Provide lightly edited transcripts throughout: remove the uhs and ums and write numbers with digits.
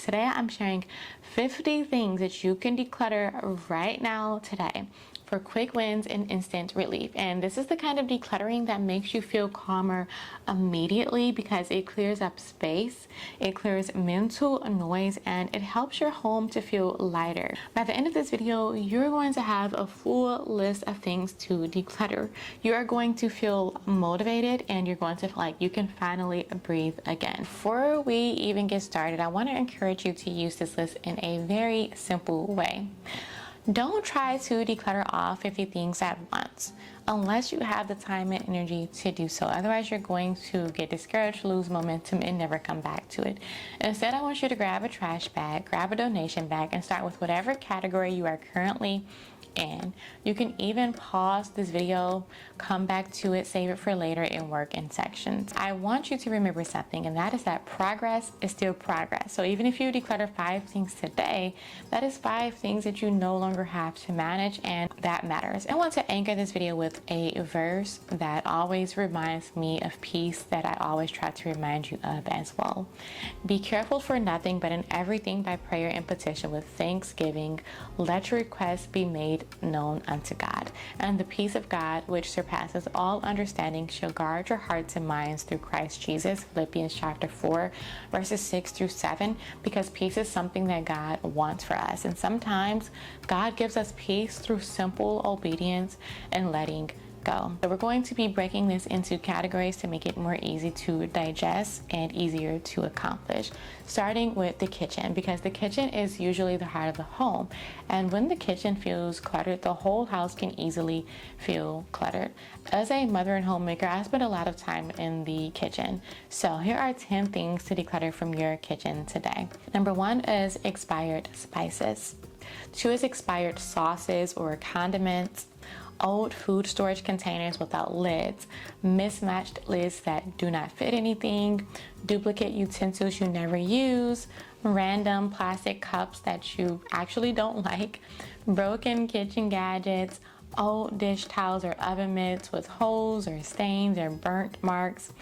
Today I'm sharing 50 things that you can declutter right now today for quick wins and instant relief. And this is the kind of decluttering that makes you feel calmer immediately because it clears up space, it clears mental noise, and it helps your home to feel lighter. By the end of this video, you're going to have a full list of things to declutter. You are going to feel motivated and you're going to feel like you can finally breathe again. Before we even get started, I want to encourage you to use this list in a very simple way. Don't try to declutter all 50 things at once unless you have the time and energy to do so. Otherwise, you're going to get discouraged, lose momentum, and never come back to it. Instead, I want you to grab a trash bag, grab a donation bag, and start with whatever category you are currently in. You can even pause this video, come back to it, save it for later, and work in sections. I want you to remember something, and that is that progress is still progress. So even if you declutter 5 things today, that is 5 things that you no longer have to manage, and that matters. I want to anchor this video with a verse that always reminds me of peace, that I always try to remind you of as well. Be careful for nothing, but in everything by prayer and petition with thanksgiving, let your requests be made known unto God. And the peace of God, which surpasses all understanding, shall guard your hearts and minds through Christ Jesus. Philippians chapter 4, verses 6 through 7, because peace is something that God wants for us. And sometimes God gives us peace through simple obedience and letting go. So we're going to be breaking this into categories to make it more easy to digest and easier to accomplish. Starting with the kitchen, because the kitchen is usually the heart of the home. And when the kitchen feels cluttered, the whole house can easily feel cluttered. As a mother and homemaker, I spend a lot of time in the kitchen. So here are 10 things to declutter from your kitchen today. Number 1 is expired spices. 2 is expired sauces or condiments. Old food storage containers without lids, mismatched lids that do not fit anything, duplicate utensils you never use, random plastic cups that you actually don't like, broken kitchen gadgets, old dish towels or oven mitts with holes or stains or burnt marks,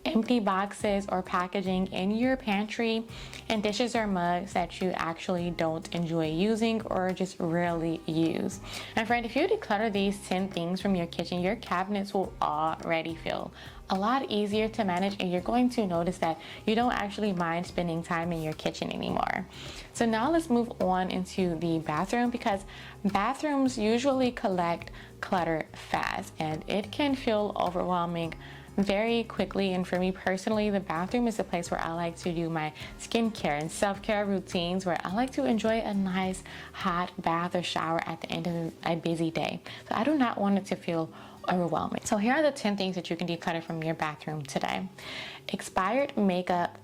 empty boxes or packaging in your pantry, and dishes or mugs that you actually don't enjoy using or just rarely use. And friend, if you declutter these 10 things from your kitchen, your cabinets will already feel a lot easier to manage, and you're going to notice that you don't actually mind spending time in your kitchen anymore. So now let's move on into the bathroom, because bathrooms usually collect clutter fast and it can feel overwhelming very quickly. And for me personally, the bathroom is the place where I like to do my skincare and self-care routines, where I like to enjoy a nice hot bath or shower at the end of a busy day. So I do not want it to feel overwhelming. So here are the 10 things that you can declutter from your bathroom today. Expired makeup,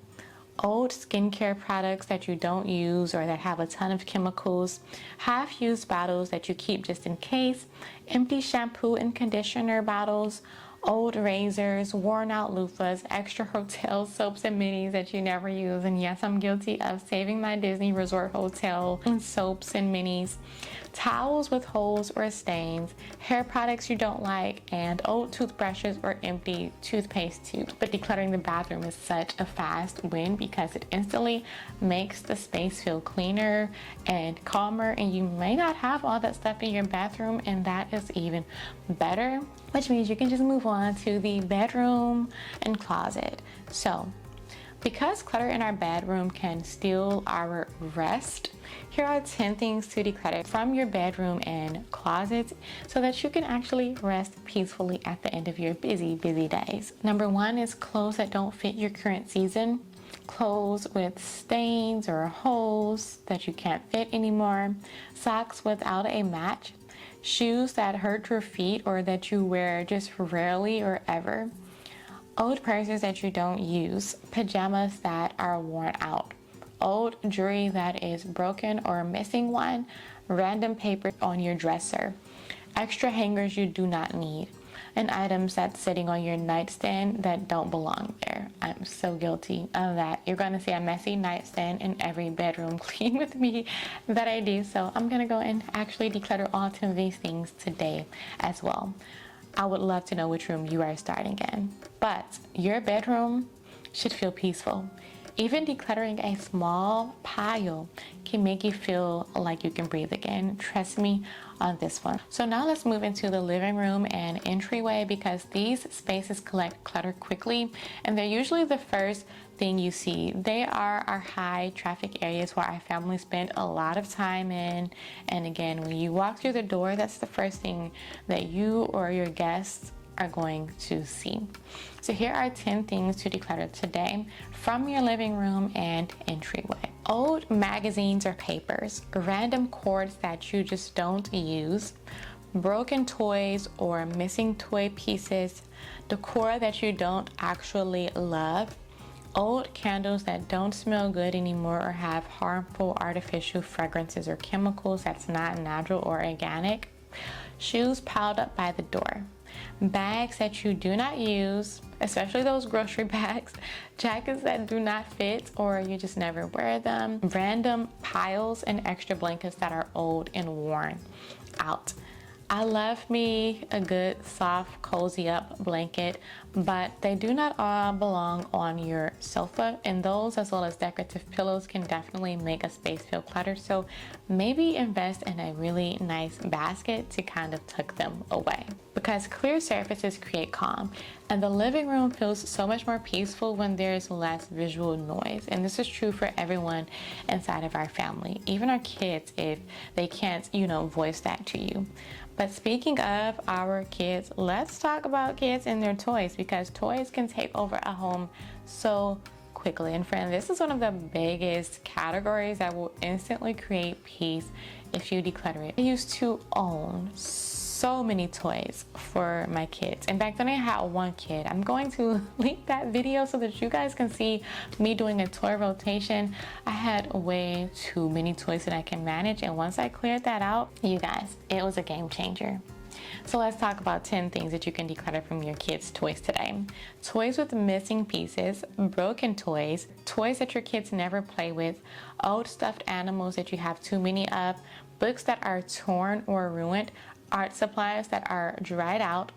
old skincare products that you don't use or that have a ton of chemicals, half-used bottles that you keep just in case, empty shampoo and conditioner bottles, old razors, worn out loofahs, extra hotel soaps and minis that you never use. And yes, I'm guilty of saving my Disney resort hotel and soaps and minis, towels with holes or stains, hair products you don't like, and old toothbrushes or empty toothpaste tubes. But decluttering the bathroom is such a fast win because it instantly makes the space feel cleaner and calmer, and you may not have all that stuff in your bathroom, and that is even better, which means you can just move on to the bedroom and closet. So because clutter in our bedroom can steal our rest, here are 10 things to declutter from your bedroom and closet so that you can actually rest peacefully at the end of your busy days. Number 1 is clothes that don't fit your current season. Clothes with stains or holes that you can't fit anymore. Socks without a match. Shoes that hurt your feet or that you wear just rarely or ever. Old purses that you don't use. Pajamas that are worn out. Old jewelry that is broken or missing one. Random paper on your dresser. Extra hangers you do not need. And items that's sitting on your nightstand that don't belong there. I'm so guilty of that. You're going to see a messy nightstand in every bedroom. Clean with me that I do. So I'm going to go and actually declutter all 10 of these things today as well. I would love to know which room you are starting in. But your bedroom should feel peaceful. Even decluttering a small pile can make you feel like you can breathe again. Trust me on this one. So now let's move into the living room and entryway, because these spaces collect clutter quickly and they're usually the first thing you see. They are our high traffic areas where our family spend a lot of time in. And again, when you walk through the door, that's the first thing that you or your guests are going to see. So here are 10 things to declutter today from your living room and entryway. Old magazines or papers, random cords that you just don't use, broken toys or missing toy pieces, decor that you don't actually love, old candles that don't smell good anymore or have harmful artificial fragrances or chemicals that's not natural or organic, shoes piled up by the door, bags that you do not use, especially those grocery bags, jackets that do not fit or you just never wear them, random piles and extra blankets that are old and worn out. I love me a good soft cozy up blanket, but they do not all belong on your sofa, and those as well as decorative pillows can definitely make a space feel cluttered. So maybe invest in a really nice basket to kind of tuck them away, because clear surfaces create calm and the living room feels so much more peaceful when there's less visual noise. And this is true for everyone inside of our family, even our kids, if they can't, voice that to you. But speaking of our kids, let's talk about kids and their toys, because toys can take over a home so quickly. And friend, this is one of the biggest categories that will instantly create peace if you declutter it. I used to own so many toys for my kids. And back then I had one kid. I'm going to link that video so that you guys can see me doing a toy rotation. I had way too many toys that I can manage. And once I cleared that out, you guys, it was a game changer. So let's talk about 10 things that you can declutter from your kids' toys today. Toys with missing pieces, broken toys, toys that your kids never play with, old stuffed animals that you have too many of, books that are torn or ruined, art supplies that are dried out,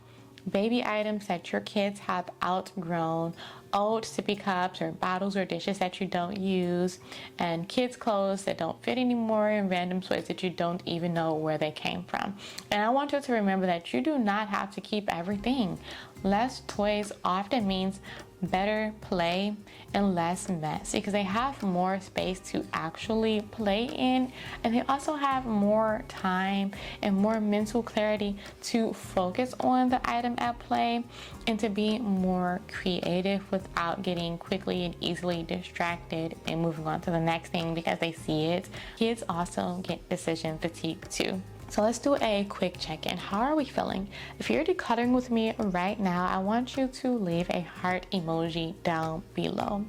baby items that your kids have outgrown, old sippy cups or bottles or dishes that you don't use, and kids' clothes that don't fit anymore, and random toys that you don't even know where they came from. And I want you to remember that you do not have to keep everything. Less toys often means better play and less mess, because they have more space to actually play in, and they also have more time and more mental clarity to focus on the item at play and to be more creative without getting quickly and easily distracted and moving on to the next thing because they see it. Kids also get decision fatigue too. So let's do a quick check-in. How are we feeling? If you're decluttering with me right now, I want you to leave a heart emoji down below.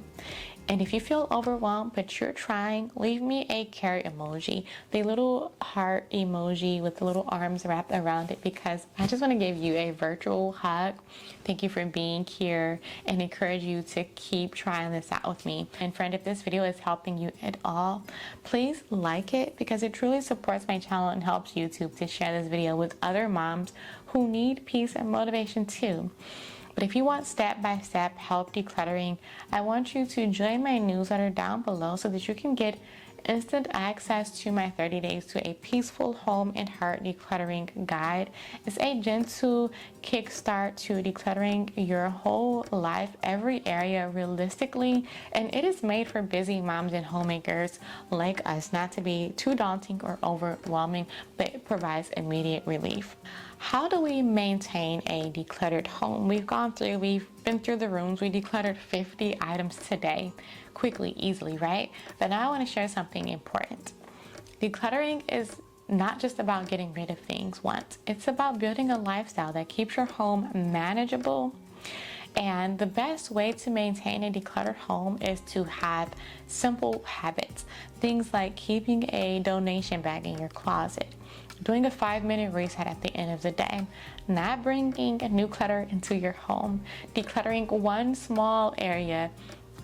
And if you feel overwhelmed but you're trying, leave me a carrot emoji, the little heart emoji with the little arms wrapped around it, because I just want to give you a virtual hug. Thank you for being here and encourage you to keep trying this out with me. And friend, if this video is helping you at all, please like it, because it truly supports my channel and helps YouTube to share this video with other moms who need peace and motivation too. But if you want step-by-step help decluttering, I want you to join my newsletter down below so that you can get instant access to my 30 days to a peaceful home and heart decluttering guide. It's a gentle kickstart to decluttering your whole life, every area realistically, and it is made for busy moms and homemakers like us, not to be too daunting or overwhelming, but it provides immediate relief. How do we maintain a decluttered home? We've been through the rooms. We decluttered 50 items today, quickly, easily, right? But now I want to share something important. Decluttering is not just about getting rid of things once. It's about building a lifestyle that keeps your home manageable. And the best way to maintain a decluttered home is to have simple habits. Things like keeping a donation bag in your closet, doing a 5-minute reset at the end of the day, not bringing new clutter into your home, decluttering one small area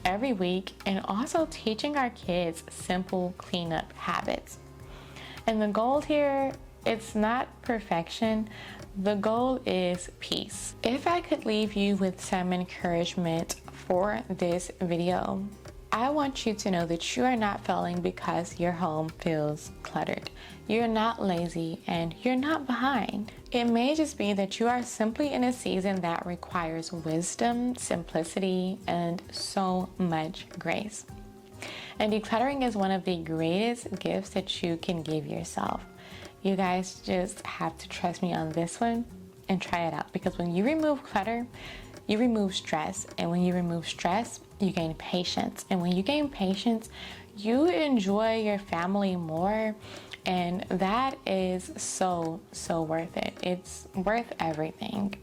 every week, and also teaching our kids simple cleanup habits. And the goal here, it's not perfection. The goal is peace. If I could leave you with some encouragement for this video, I want you to know that you are not failing because your home feels cluttered. You're not lazy and you're not behind. It may just be that you are simply in a season that requires wisdom, simplicity, and so much grace. And decluttering is one of the greatest gifts that you can give yourself. You guys just have to trust me on this one and try it out, because when you remove clutter, you remove stress, and when you remove stress, you gain patience, and when you gain patience, you enjoy your family more, and that is so worth it. It's worth everything.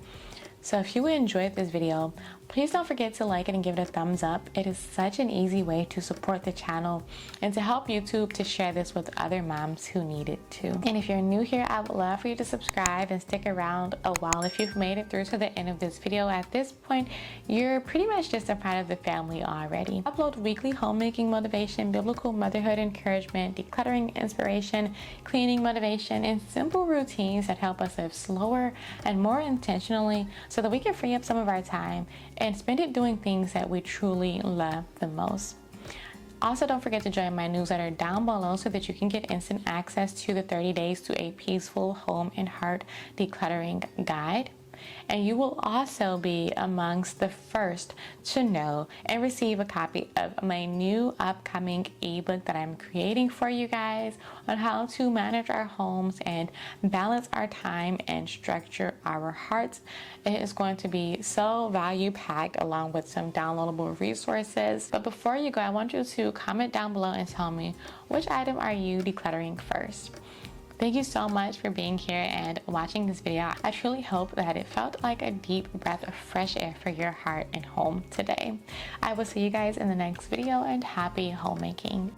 So if you enjoyed this video, please don't forget to like it and give it a thumbs up. It is such an easy way to support the channel and to help YouTube to share this with other moms who need it too. And if you're new here, I would love for you to subscribe and stick around a while. If you've made it through to the end of this video, at this point, you're pretty much just a part of the family already. I upload weekly homemaking motivation, biblical motherhood encouragement, decluttering inspiration, cleaning motivation, and simple routines that help us live slower and more intentionally so that we can free up some of our time and spend it doing things that we truly love the most. Also, don't forget to join my newsletter down below so that you can get instant access to the 30 days to a peaceful home and heart decluttering guide. And you will also be amongst the first to know and receive a copy of my new upcoming ebook that I'm creating for you guys on how to manage our homes and balance our time and structure our hearts. It is going to be so value packed, along with some downloadable resources. But before you go, I want you to comment down below and tell me, which item are you decluttering first? Thank you so much for being here and watching this video. I truly hope that it felt like a deep breath of fresh air for your heart and home today. I will see you guys in the next video, and happy homemaking.